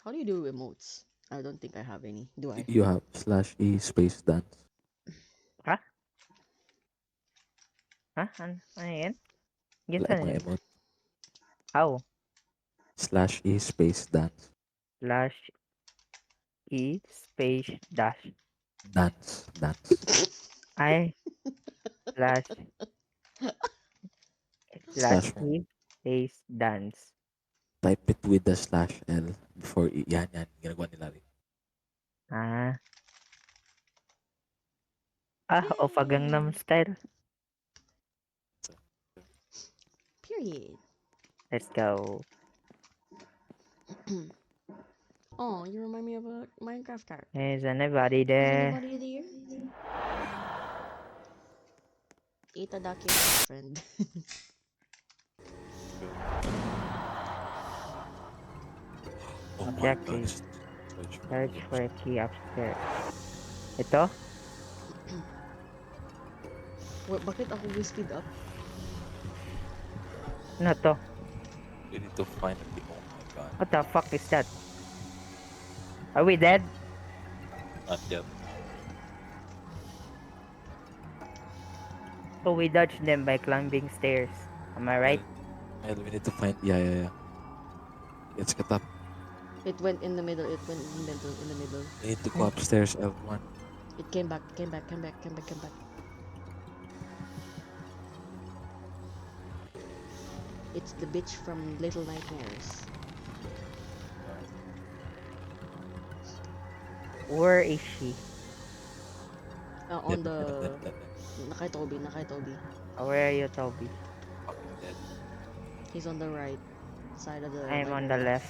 How do you do emotes? I don't think I have any. Do I? You have /e space dance. Ha? Ha? Ano yan? Yun Wala saan mga yun? emote. How? /e space dance. Slash E space dash. Dance. I slash slash Slash mo. E space dance. Type it with the /l before yan. Ginagawa nila rin. Ah. Opa Gangnam Yay! Style. Period. Let's go. Oh, you remind me of a Minecraft character. Is anybody Is there? anybody there? Itadaki is my friend. Oh my god. Objective. Search for Search key for a upstairs. key upstairs. Ito? Wait, bakit ako speed up? Ano to? We need to find a key. Oh my god. What the fuck is that? Are we dead? Not yet. So we dodged them by climbing stairs. Am I right? Well, we need to find. Yeah. Let's get up. It went in the middle. It went in the middle. We need to go upstairs, everyone. It came back. Came back. It's the bitch from Little Nightmares. Where is she? On the Dead. Nakay Toby. Where are you, Toby? Fucking dead. He's on the right side of the I'm on the library. left.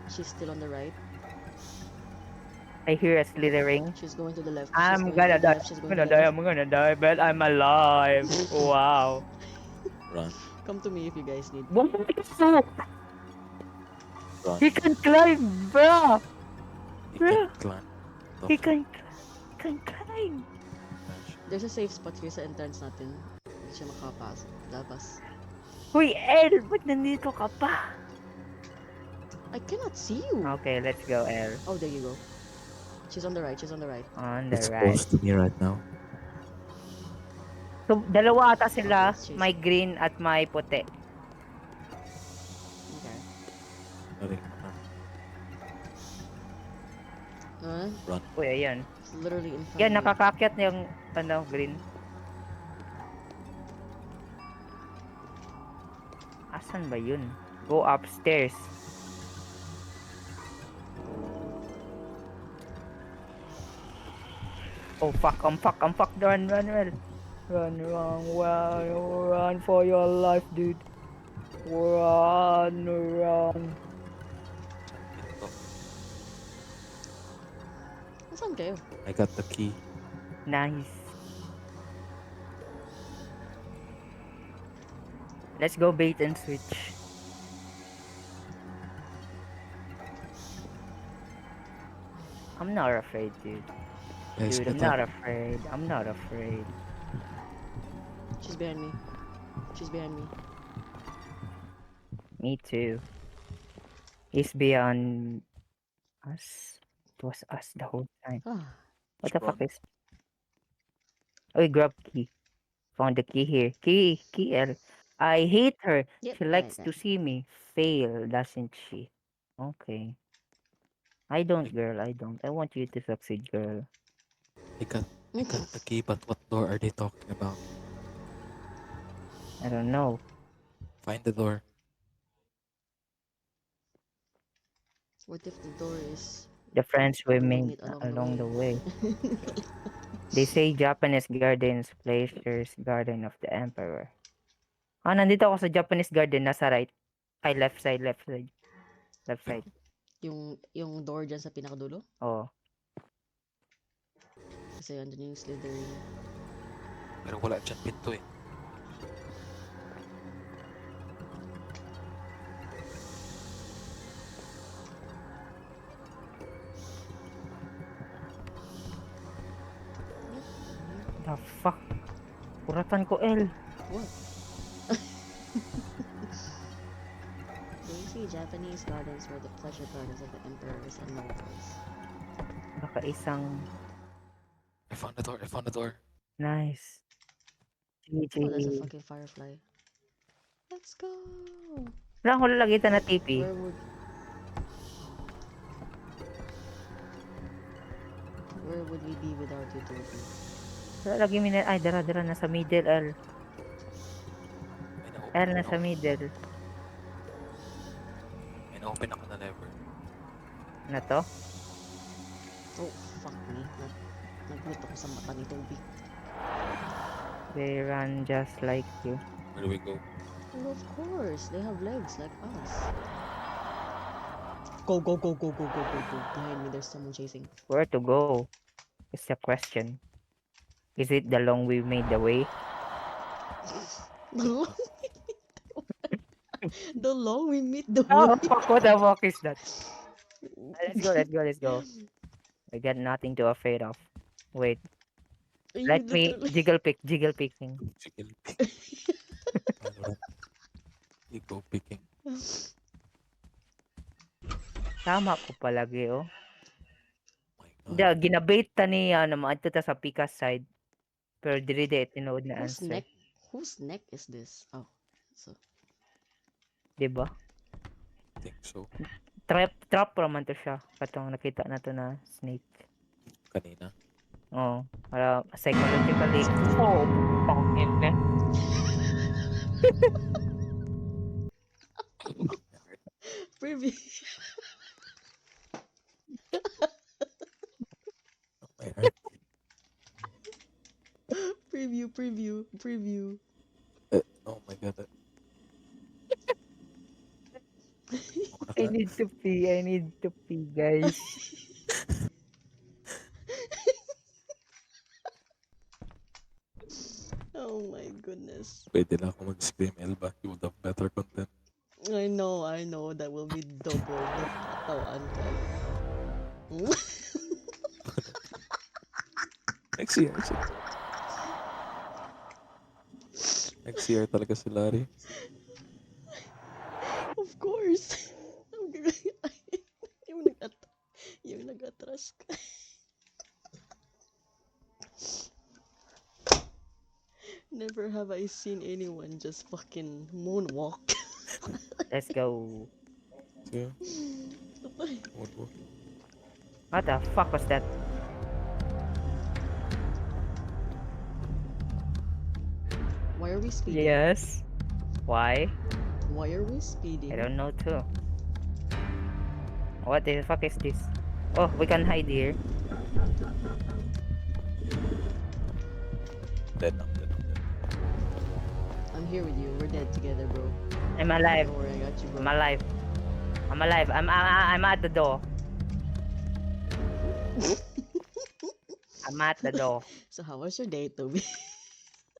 She's still on the right. I hear a slithering. She's going to the left. I'm gonna die. I'm gonna die, but I'm alive. Wow. Run. Come to me if you guys need. What the fuck? Run. He can climb, bro. He can climb. The He fuck? can climb. There's a safe spot here sa entrance natin. Hindi siya makapasok. Labas. Uy, El, ba't nandito ka pa? I cannot see you. Okay, let's go, El. Oh, there you go. She's on the right. On the It's right. close to me right now. So, dalawa ata sila. Okay, let's chase May green at may puti. Okay. Running. Run. Uy, ayan. It's literally in front Yan, of you. nakakakyat na yung green. Asan ba yun? Go upstairs. Oh, fuck. I'm fuck. Run, well. Run for your life, dude. Run. Nasaan kayo? I got the key. Nice. Let's go bait and switch. I'm not afraid, dude. Guys, Dude, I'm get not up. afraid. I'm not afraid. She's behind me. Me too. He's beyond us. It was us the whole time. Ah, What the Spawn. fuck is? Oh, grab key. Found the key here. Key, L. I hate her. yep. She likes to see me fail, doesn't she? Okay. I don't, girl. I don't. I want you to succeed, girl. I got the key, but what door are they talking about? I don't know. Find the door. What if the door is The friends we moving made it along the way. way? They say Japanese gardens, pleasures, garden of the emperor. Nandito ako sa Japanese garden, nasa right. Ay, left side. Left side. yung door dyan sa pinakadulo? Oh. Kasi andun yung Slytherin. Pero wala dyan pinto eh. The fuck? Kuratan ko, L. What? There's see Japanese gardens were the pleasure gardens of the emperors and nobles. Baka isang I found the door. I found the door. nice. Oh, there's a GG. fucking firefly. Let's go! Wala ko lalagitan na TP. Where would we be without you, Toby? Wala lagi mina. Ay, dara, nasa middle, L. L, nasa middle. May na-open ako na lever. Na to? Oh, fuck me. Naglit ako sa mata ni Toby. They run just like you. Where do we go? Well, of course. They have legs like us. Go, go, go, go, go, go, go, go. Behind me, there's someone chasing. Where to go? It's the question. Is it the long we made the way? The long we meet the Oh, way. fuck, what the fuck is that? Let's go. I got nothing to afraid of. Wait, You let me literally- jiggle picking. Chicken pick. Valorant. You go picking. Tama ko palagi, oh. My Da, God. ginabait ta ni, maadto ta sa Pika side. Pero diri de tinood na Whose answer. neck? Whose neck is this? Oh, so Diba? I think so. Trap raman to siya. Katong nakita na to na snake. Kanina. Oh, para psychologically. Oh, pangin na. preview, My heart. preview. Oh my God. I need to pee, guys. Oh my goodness. Pwede na ako mag-scream, Elba. You would have better content. I know. That will be double the katawan ko. Next year. Next year talaga si Larry. Of course. yung nag-atras ka. Never have I seen anyone just fucking moonwalk. Let's go. So, what? What the fuck was that? Why are we speeding? Yes. Why? Why are we speeding? I don't know too. What the fuck is this? Oh, we can hide here. Dead now. I'm here with you. We're dead together, bro. I'm alive. Don't worry, I got you, bro. I'm alive. I'm at the door. I'm at the door. So how was your day, Toby?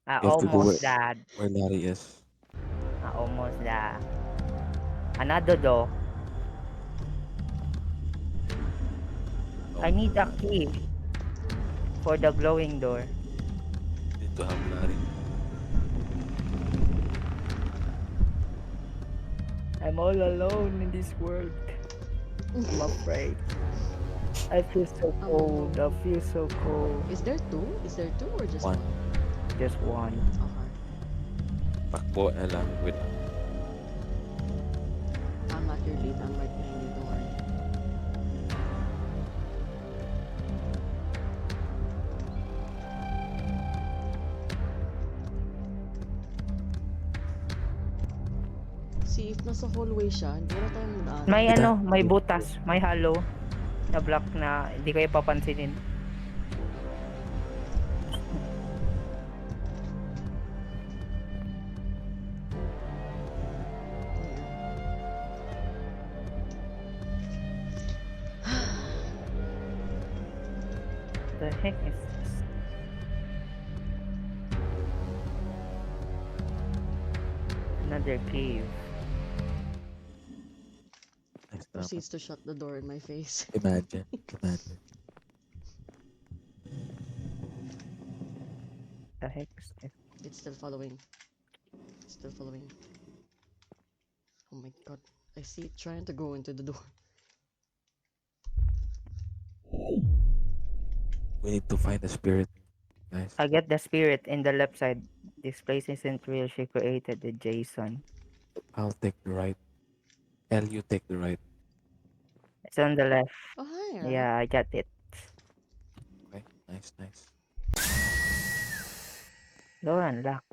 I You have to do almost it. died. Where Larry is. I almost died. Another door. I need a key for the glowing door. Need to have Larry. I'm all alone in this world. I'm afraid. I feel so cold. I feel so cold. Is there two? Is there two or just One. one? Just one. Okay. Takbo, Ella. Wait lang. I'm at your lead. I'm right behind you. Don't worry. See, if nasa hallway siya, hindi na tayo muna. May Ita. may butas, may hollow na block na hindi kayo papansinin. The heck is this? Another cave. Next naman. Proceeds to shut the door in my face. Imagine. The heck is this? It's still following. Oh my god. I see it trying to go into the door. We need to find the spirit, guys. I get the spirit in the left side. This place isn't real. She created the Jason. I'll take the right. L, you take the right. It's on the left. Oh, hi, Ra. Yeah, I got it. Okay, nice, nice. Door unlock.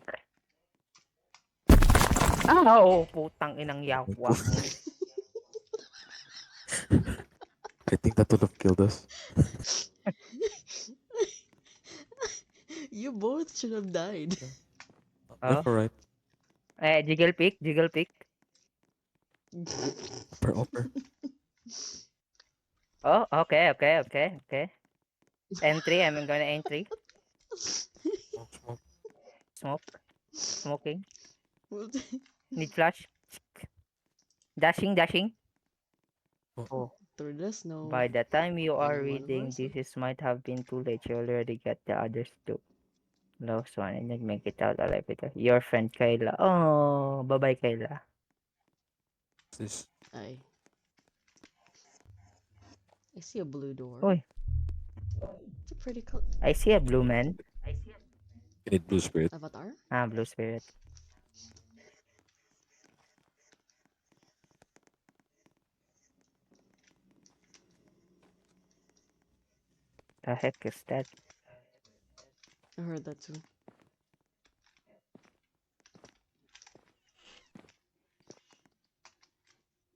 Ah, oo, putang inang yawa. I think that would have killed us. You both should have died. Left or right? Jiggle pick, jiggle pick. Upper. Oh, okay. Entry, I'm gonna entry. Smoke, smoke. Smoke, smoking. Need flash. Dashing. Oh, Through the snow. by the time you are on one reading, horse. this is might have been too late. You already got the others too. Lost one and then make it out alive with your friend Kayla. Oh, bye-bye Kayla. This. I see a blue door. Oy, It's a pretty cool I see a blue man. You need blue spirit. avatar. Ah, blue spirit. The heck is that? I heard that too.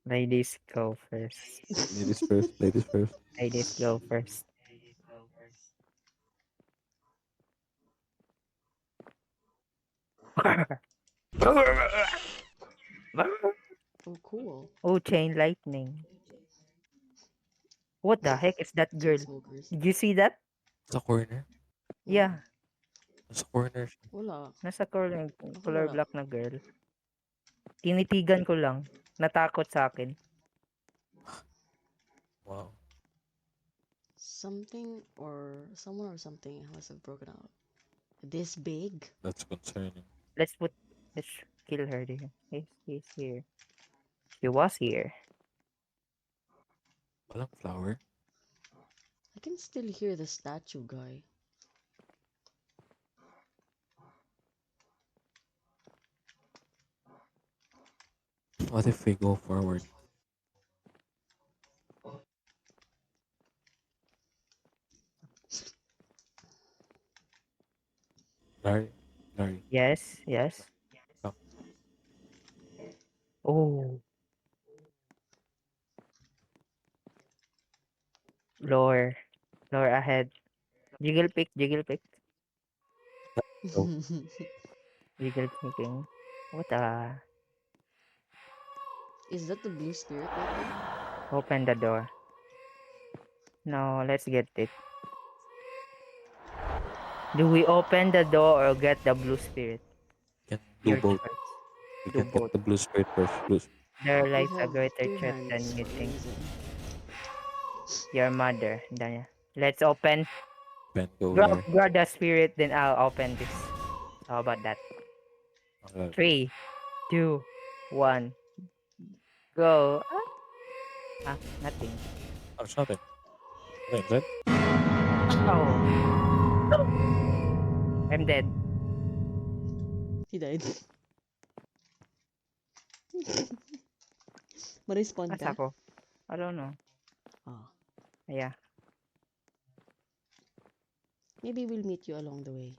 Ladies go first. Ladies first. Ladies first. Ladies go first. Oh, cool. Oh, chain lightning. What the heck is that girl? Smokers. Did you see that? Sa corner. Yeah, Sa corner. Wala. nasa color wala. black na girl. Tinitigan ko lang. Natakot sa akin. Wow. Something or someone or something must have broken out. This big? That's concerning. Let's kill her there. He's here. She was here. Walang flower. I can still hear the statue guy. What if we go forward? Larry. Larry. Yes. Come. Oh. Lower ahead. Jiggle pick. Oh. Jiggle picking. What Is that the blue spirit right there? Open the door. No, let's get it. Do we open the door or get the blue spirit? Can do Your both. choice. We Do can both. get the blue spirit first. Blue. There We lies a have greater two threat hands. than you What think. is it? Your mother, Danya. Let's open. Pen go there. Grab the spirit, then I'll open this. How about that? Okay. 3, 2, 1. Go. Nothing. Oh, it's nothing. Okay, is that? Oh. I'm dead. He died. Ma-respawn Asa ka? ako? I don't know. Ah. Yeah. Maybe we'll meet you along the way.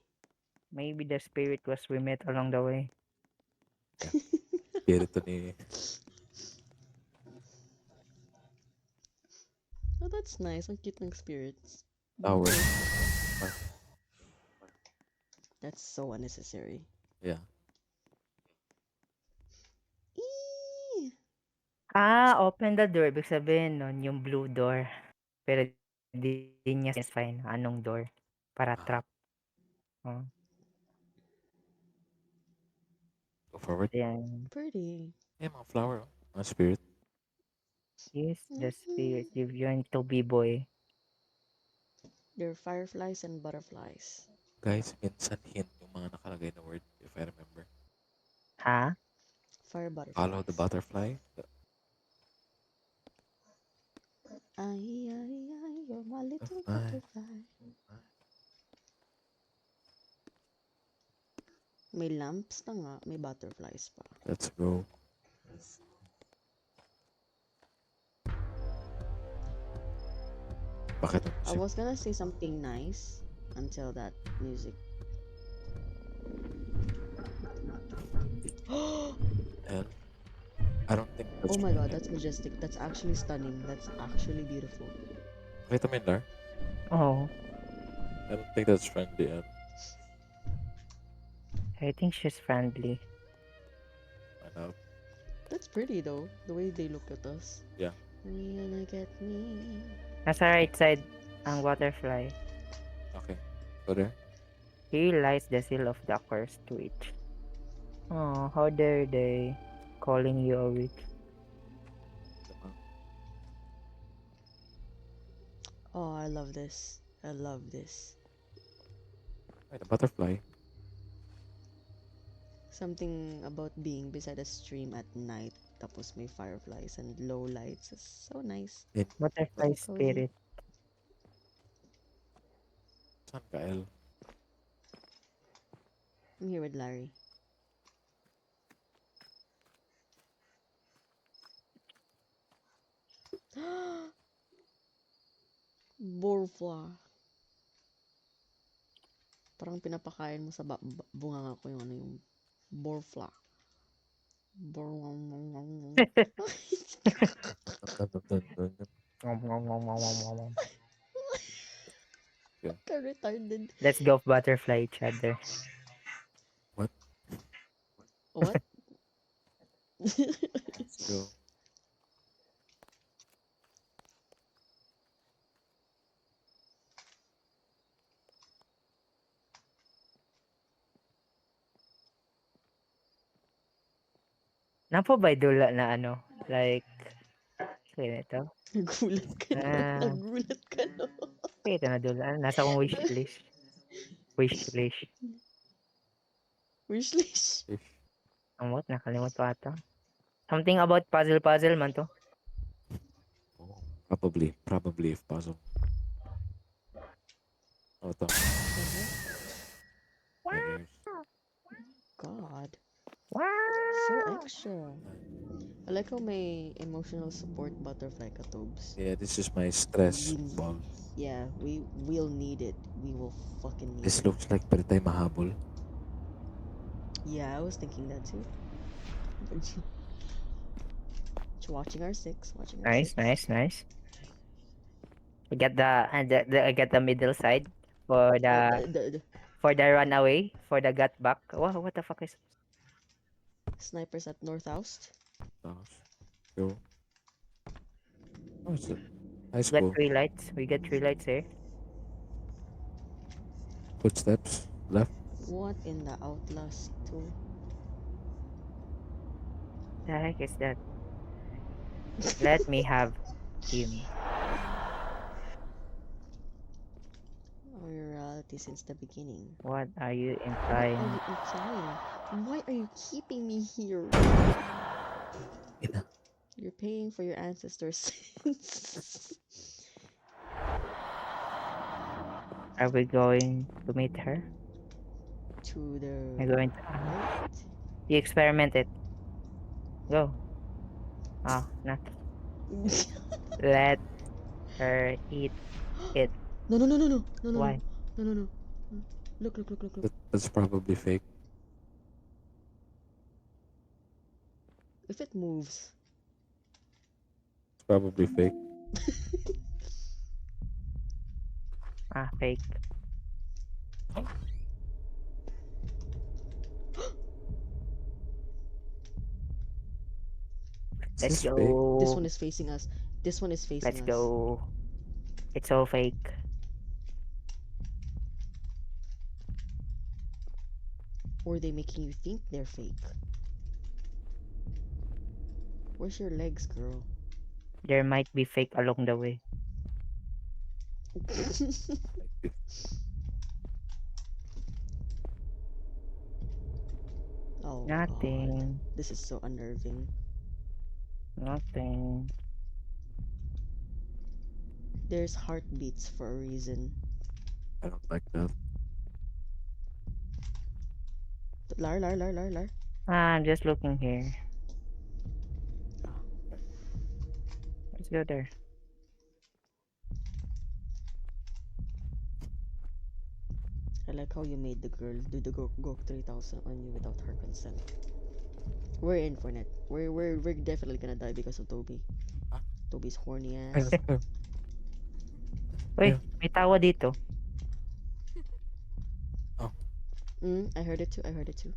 Maybe the spirit was we met along the way. Spirito ni... Oh, that's nice. Ang cute ng spirits. Tower. That's so unnecessary. Yeah. Eee! Open the door. Ibig sabihin nun, yung blue door. Pero di niya fine. Anong door? Para trap. Oh, Go forward. yan. Pretty. Yeah, mga flower. Mga spirit. Use the spirit. Give you to B-boy. They're fireflies and butterflies. Guys, minsan hint yung mga nakalagay na word, if I remember. Ha? Fire butterflies. Follow the butterfly. Ay, ay, ay, you're my little Butterfly. butterfly. May lamps na nga, may butterflies pa. Let's go. Bakit ang I music? was gonna say something nice until that music. And I don't think that's Oh my god, that's majestic. That's actually stunning. That's actually beautiful. Nakita mo yun, Lar? Oh, I don't think that's friendly. And I think she's friendly. ano, That's pretty though, the way they look at us. Yeah. You gonna get me. Nasa right side ang butterfly. okay. So there. Here lies the seal of the cursed witch. Oh, how dare they calling you a witch? Oh, I love this. I love this. Ay, the butterfly. Something about being beside a stream at night. Tapos may fireflies and low lights. It's so nice. Butterfly So cozy. spirit. Saan ka, El? I'm here with Larry. Borfla. Parang pinapakain mo sa bunganga ko yung ano yung borfla. Dun, dun, dun, dun. Ka retarded. Let's go butterfly each other. What? Let's go. Napo ba dula na ano? Like, kaya ito? Nagulat ka na. Ah. Nagulat ka na. Kaya ito na dula. Nasa akong wishlist. Wishlist. Wishlist. Ang what? Nakalimot pa ata. Something about puzzle man to. Oh, probably if possible. Oh, ito. My ears. God. Wow! So extra. I like how may emotional support butterfly katobs. Yeah, this is my stress Mm. ball. Yeah, we'll need it. We will fucking need This it. looks like pwede tayo mahabol. Yeah, I was thinking that too. Watching our six. Watching our Nice, six. nice. We get I get the middle side for the runaway, for the gut back. Wow, what the fuck is Snipers at North House. Tapos, go. Oh, it's a high we got school. 3 lights. We got 3 lights here. Footsteps. Left. What in the Outlast 2? The heck is that? Let me have him. Our reality since the beginning. What are you What implying? are you implying? Why are you keeping me here? Ina. You're paying for your ancestors' sins. Are we going to meet her? To the We're going to right? you experiment it. Go. Ah, not. Let her eat it. No, no, no, no, no, no, no, Why? no, no, no, no. Look, look, look, look, look. That's probably fake. If it moves. It's probably fake. Ah, fake. Is Let's this go. fake? This one is facing us. This one is facing Let's us. go. It's all fake. Or are they making you think they're fake? Where's your legs, girl? There might be fake along the way. Oh, God. Nothing. This is so unnerving. Nothing. There's heartbeats for a reason. I don't like that. Lar. I'm just looking here. Let's go there. I like how you made the girl do the Gok 3000 on you without her consent. We're in for it. We're definitely gonna die because of Toby. Huh? Toby's horny I ass. don't know. Uy, may tawa dito. I heard it too. I heard it too.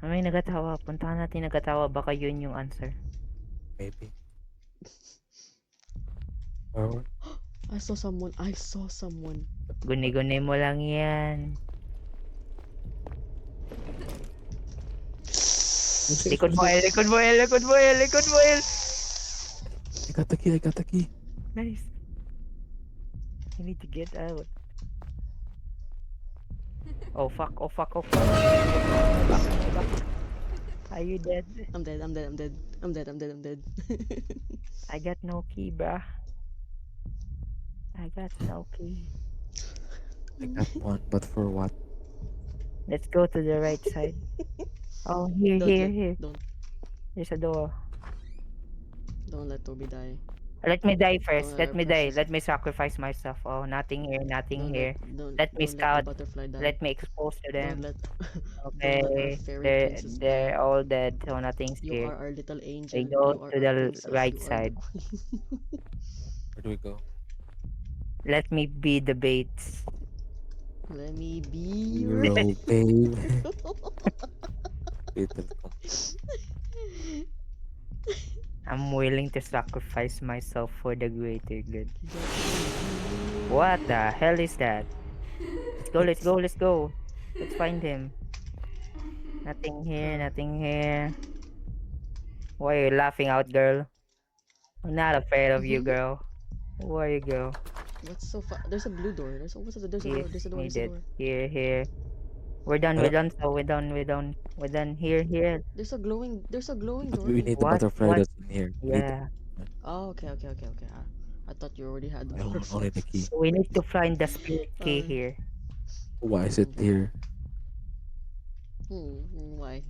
May nagatawa. Puntahan natin nagatawa. Baka yun yung answer. Maybe. Or I saw someone. I saw someone. Guni-guni mo lang yan. Likod mo, El. Likod mo, El. Likod mo, El. Likod mo, El. I got the key. I got the key. Nice. I need to get out. Oh fuck, oh fuck, oh fuck. Are you dead? I'm dead. I'm dead. I'm dead. I'm dead. I'm dead. I'm dead. I got no key, bruh. I got no key. I got one, but for what? Let's go to the right side. Oh, here, Don't here, let- here. Don't There's a door. don't let Toby die. Let me die first. Don't Let let me our die. precious- Let me sacrifice myself. Oh, nothing here, nothing here. Let me don't scout. Let the butterfly die. Let me expose to Don't them. let Okay, our fairy they're princess they're die. all dead, so nothing's You here. are our little angel. We go You are to our the princess. right You are side. Where do we go? Let me be the bait. Let me be Hero, babe. Little I'm willing to sacrifice myself for the greater good. What the hell is that? Let's go, let's go, let's go. Let's find him. Nothing here, nothing here. Why are you laughing out, girl? I'm not afraid of you, girl. Where you go? What's so far? There's a blue door. There's a door. There's a Yes, door. There's a door. we There's a did. door. Here, here. We're done, we're done, so we're done, we're done. We're done. Here, here. There's a glowing. There's a glowing But door. we need the What? butterfly What? that's in here. We need Yeah. Oh, okay. I thought you already had the I want butterfly. only the key. We need to find the spirit key here. Why is it here? Why?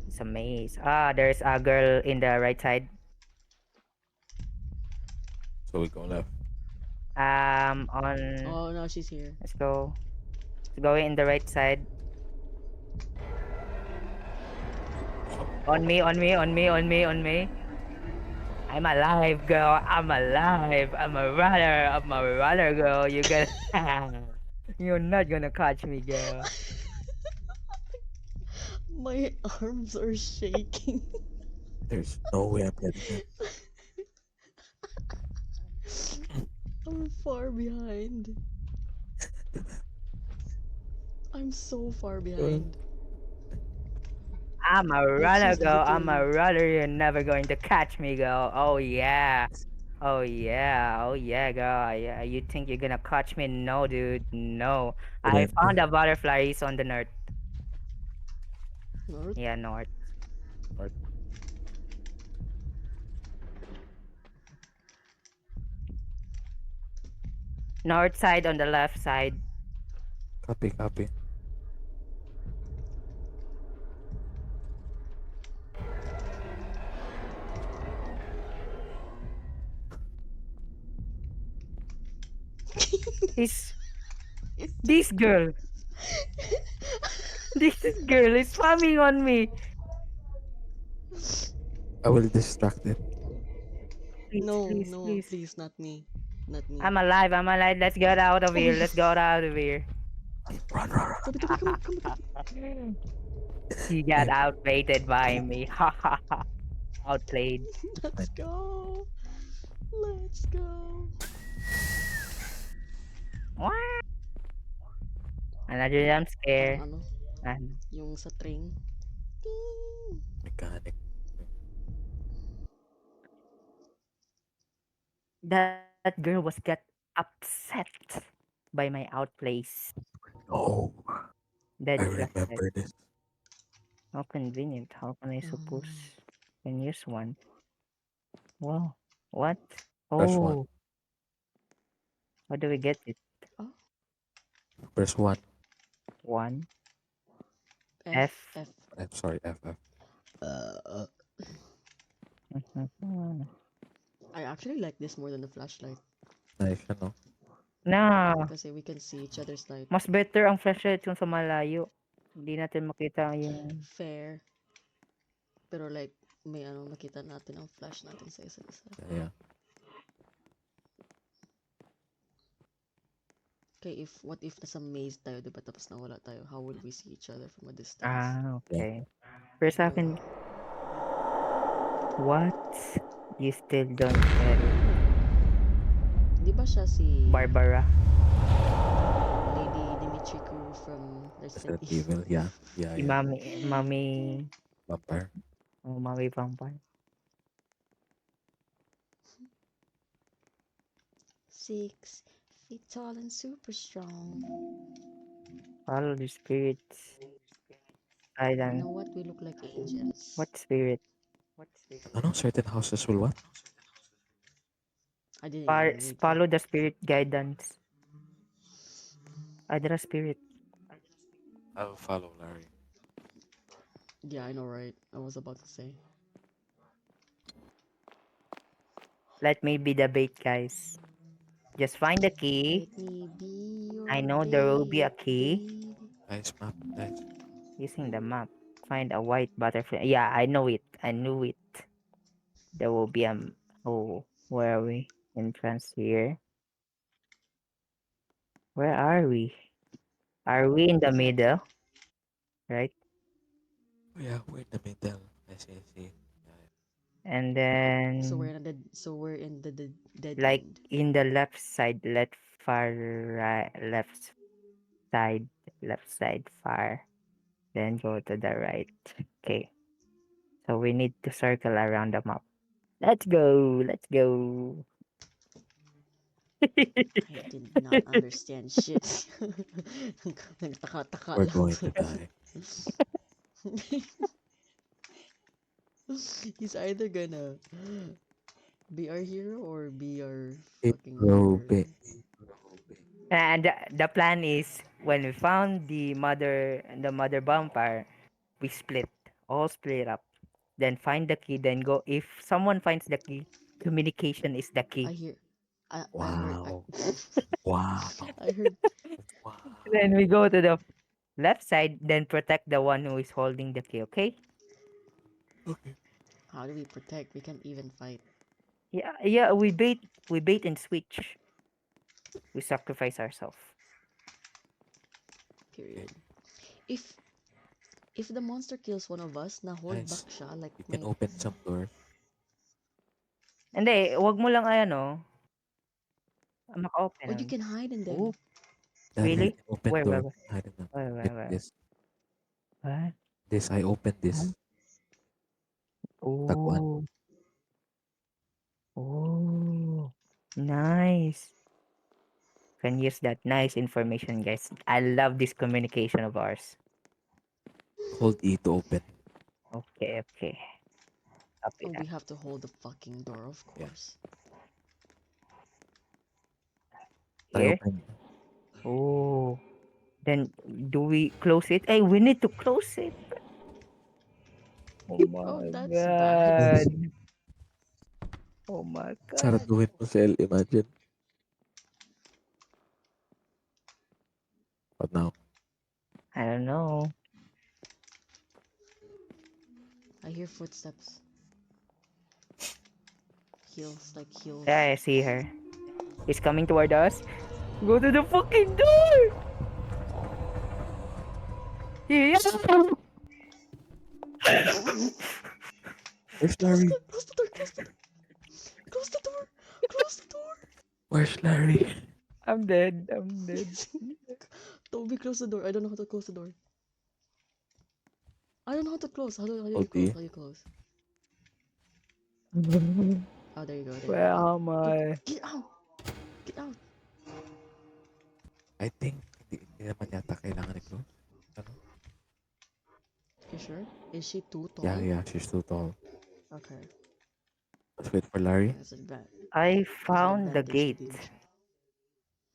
It's a maze. Ah, there's a girl in the right side. So we go left. On. Oh no, she's here. Let's go. Let's go in the right side. On me, on me, on me, on me, on me. I'm alive, girl. I'm alive. I'm a runner. I'm a runner, girl. You gonna. You're not gonna catch me, girl. My arms are shaking. There's no way I'm getting it. I'm far behind. I'm so far behind. I'm a Let's runner, just girl. get I'm a in. runner. You're never going to catch me, girl. Oh yeah. Oh yeah. Oh yeah, girl. Yeah. You think you're gonna catch me? No, dude. No. I Wouldn't. found a butterfly. He's on the north. North? Yeah, north. North. North side on the left side. Copy, copy. This this girl. This girl is spamming on me. I will distract it. Please, No, please, no, please. please, not me. Not me. I'm alive. I'm alive. Let's get out of Oh, here. yes. Let's get out of here. Run. Toby, come. He got outbaited by me. Ha ha ha. Outplayed. Let's go. Let's go. What? Another jump scare. Ano? Ano? Yung sa train. Ting! Mechanic. That girl was get upset by my outplays. Oh, Dead I flat. remember this. How convenient. How can I suppose can use one? Wow. What? Press 1. Oh, how do we get it? Oh, Press 1. 1 F, F. F. I'm sorry, FF. Uh, Mhm. I actually like this more than the flashlight. Nice, ano? Na, Kasi we can see each other's light. mas better ang flashlight yung sa malayo. Hindi natin makita yung Fair. Pero like, may ano, makita natin ang flash natin sa isa't isa. Yeah. Okay, what if nasa maze tayo, diba? Tapos nawala tayo. How would we see each other from a distance? okay. Pero sa akin, what? You still don't get it. Di ba siya si Barbara. Lady Dimitriku from Resident Resident Evil? Evil, yeah. Yeah, Si yeah. Mami, Vampire. Mami Vampire. 6 feet tall and super strong. Follow the spirits. You Island. know what? We look like angels. What spirit? Ano? Certain houses will what? I didn't even read that. Follow the spirit guidance. Adra spirit. I'll follow Larry. Yeah, I know, right? I was about to say. Let me be the bait, guys. Just find the key. Let me be your I know there will be a bait, key. baby. Nice map. Nice. Using the map. Find a white butterfly. Yeah, I know it. I knew it. There will be a... Oh, where are we? Entrance here. Where are we? Are we in the middle? Right? Oh, yeah, we're in the middle. I see, I see. Yeah. And So we're then... in the dead Like end. in the left side, left far right, side, left side far. Then go to the right. Okay. So we need to circle around the map. Let's go. Let's go. I did not understand shit. Nagtaka-taka We're lang. going to die. He's either gonna be our hero or be our It fucking will murderer. be. And the plan is when we found the mother vampire, we split, all split up. Then find the key. Then go. If someone finds the key, communication is the I key. hear, I heard, Wow. Wow. I heard. Wow. Then we go to the left side. Then protect the one who is holding the key. Okay? Okay. How do we protect? We can't even fight. Yeah, yeah. We bait and switch. We sacrifice ourselves. Period. If if the monster kills one of us, na hold Guys, back siya like you can may. open some doors. Hindi, wag mo lang ano, maka-open. Or you can hide in Oh, them. Daddy, you really? can open Where, where, doors. where, I don't know. where, Get where, where? this. What? This, I opened Huh? this. Tagwan. Oh, oh, nice. Can use that nice information, guys. I love this communication of ours. Hold E to open. Okay, okay. Copy Oh, we that. have to hold the fucking door, of Yeah. course. I Here. open. Oh, then do we close it? Hey, we need to close it. Oh Oh, my that's bad. Yes. god. Oh my god. Sarduhin mo, Sel. Imagine. What now? I don't know. I hear footsteps. Heels, like heels. Yeah, I see her. He's coming toward us. Go to the fucking door! Yeah. Where's Larry? Close the door, close the door. Close the door. Close the door. Where's Larry? I'm dead. I'm dead. Toby, close the door. I don't know how to close the door. I don't know how to close. How do you Hold close? E. How do you close? Oh, there you go. There you Where go. am I? Get out! Get out! I think hindi naman yata kailangan i-close. Ano? You sure? Is she too tall? Yeah, yeah, she's too tall. Okay. Let's wait for Larry. That's advan- I that's an found the advantage gate. indeed.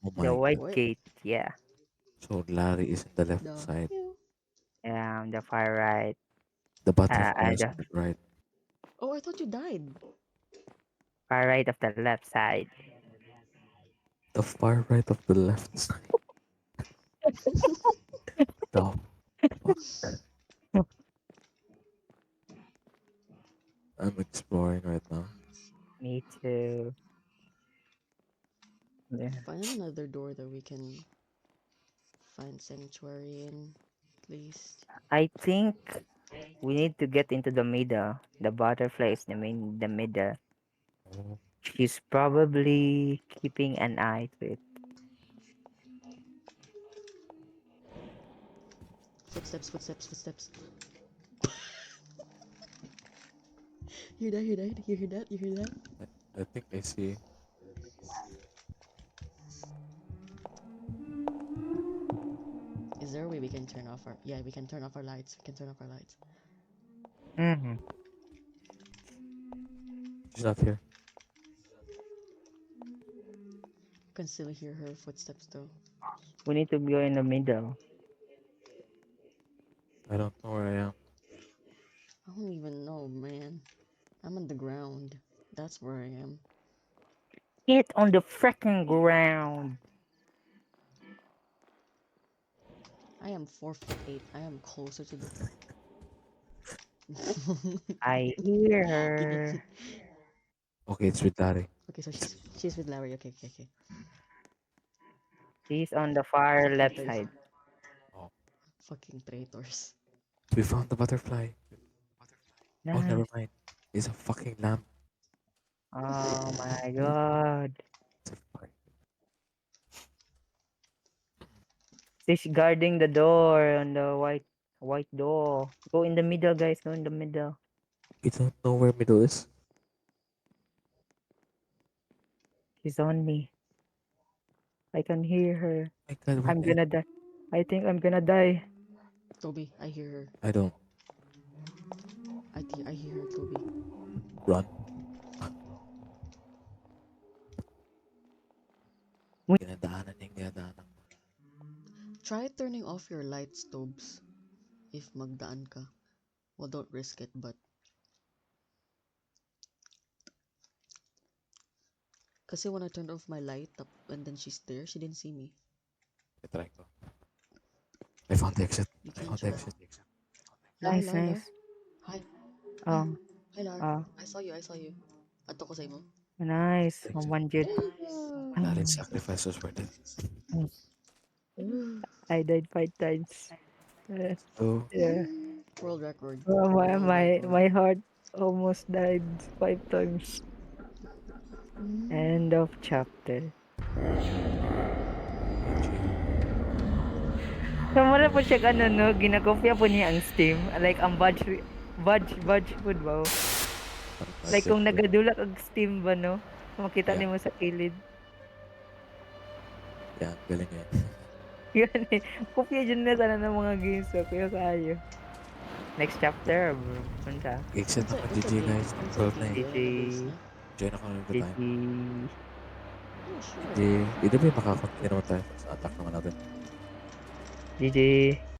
Oh The my. white What? gate. Yeah. So Larry is in the left The side. hell? Yeah, on the far right. The butterfly is The on the right. Oh, I thought you died. far right of the left side. The far right of the left side. The fuck? I'm exploring right now. Me too. Yeah. Find another door that we can find sanctuary in, please. I think we need to get into the middle. The butterfly is the middle. Oh, She's probably keeping an eye to it. Footsteps, footsteps, footsteps. Hear that? Hear that? You hear that? You hear that? I think I see. Is there a way we can turn off our? Yeah, we can turn off our lights. We can turn off our lights. Mm-hmm. She's not here. You can still hear her footsteps though. We need to go in the middle. I don't know where I am. I don't even know, man. I'm on the ground. That's where I am. Get on the freaking ground. I am 4'8". I am closer to the. I hear Give me. her. Okay, it's with Larry. Okay, so she's with Larry. Okay, okay, okay. She's on the far Fucking left traitors. side. Oh, Fucking traitors. we found the butterfly. Oh, never Nice. mind. It's a fucking lamp. Oh my god. It's a fucking... She's guarding the door on the white door. Go in the middle, guys. Go in the middle. We don't know where middle is. She's on me. I can hear her. My God, where I'm the... gonna die. I think I'm gonna die. Toby, I hear her. I don't. I hear her, Toby. Run. Wait. Dinadaanan yung dinadaanan. Try turning off your lights, Tobes. If magdaan ka. Well, don't risk it, but... Kasi when I turned off my light and then she's there, she didn't see me. I try ko. I found the exit. You I can found the try. exit. Lar, Nice, Lar, Lar. nice. Hi. Hi. Um, Hi, Lar. uh, I saw you, I saw you. Ato ko sa imo. nice. Exit. 100. Larry's sacrifice was worth it. I died 5 times. So, Yeah. World record. My, World my record. my heart almost died 5 times. End of chapter. Kamara po siya ano no, ginakopya po niya ang Steam. Like ang badge food ba? Like kung nagadulak ang Steam ba no, makita Yeah. nimo sa kilid. Yeah, galing yan. Yun eh. Kopya dyan na sana ng mga games so kuya kayo. Next chapter, bro. Punta. Exit Unsa naman, unsa GG game? guys. Unsa 12 na game? eh. GG. Base na? Join ako ng GG. time. Oh, sure. Di, either way, makakontinue naman tayo sa attack naman natin. GG.